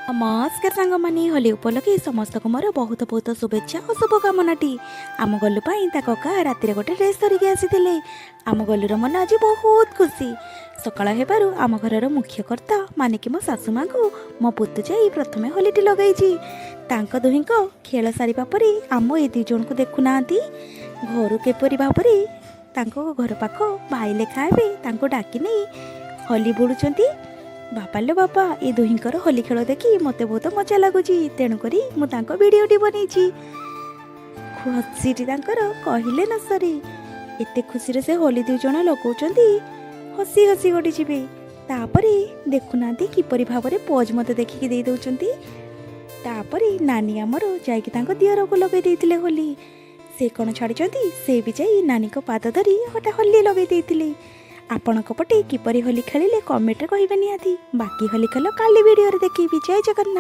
नमस्कार सांगमानी होली उपलक्षे समस्त को मोर बहुत बहुत शुभेच्छा और शुभकामनाटी। आम गलु कका राति गोटे ड्रेस धरिकी आसी आम गलुर मन आज बहुत खुशी। सकाळ हेबारु आम घर मुख्यकर्ता माने कि मो सासु माँ को मो पुत जाई प्रथमे होलीटी लगाई दुही खेल सारिबा परे आम ए 2 जन को देखुना घर केपरी भाव घर पाख भाई लेखा डाकी नहीं होली बुड़ुचंती। बापा लो बापा ये दुहींकर होली खेल देखी मत बहुत मजा लगुच तेणुक भिडटी बनई खुशी कहले न सरे एत खुशी से होली 2 जन लगाउछंती हसी हसी गड़ी जीवे। तापरे देखुना किपरि भाव में पोज मत देखिकी दे दउछंती। तापरे नानी आमर जाइकी तांको दियर को लगे देइतिले होली। से कौन छाड़ी से भी जाई नानी को पाद धरी हटा होली लगे देइतिले। आपणक पटे किपरि होली खेलिले कमेंट रे कहिबे निहाती। बाकी होली खेल काली वीडियो रे देखिबी। जय जगन्नाथ।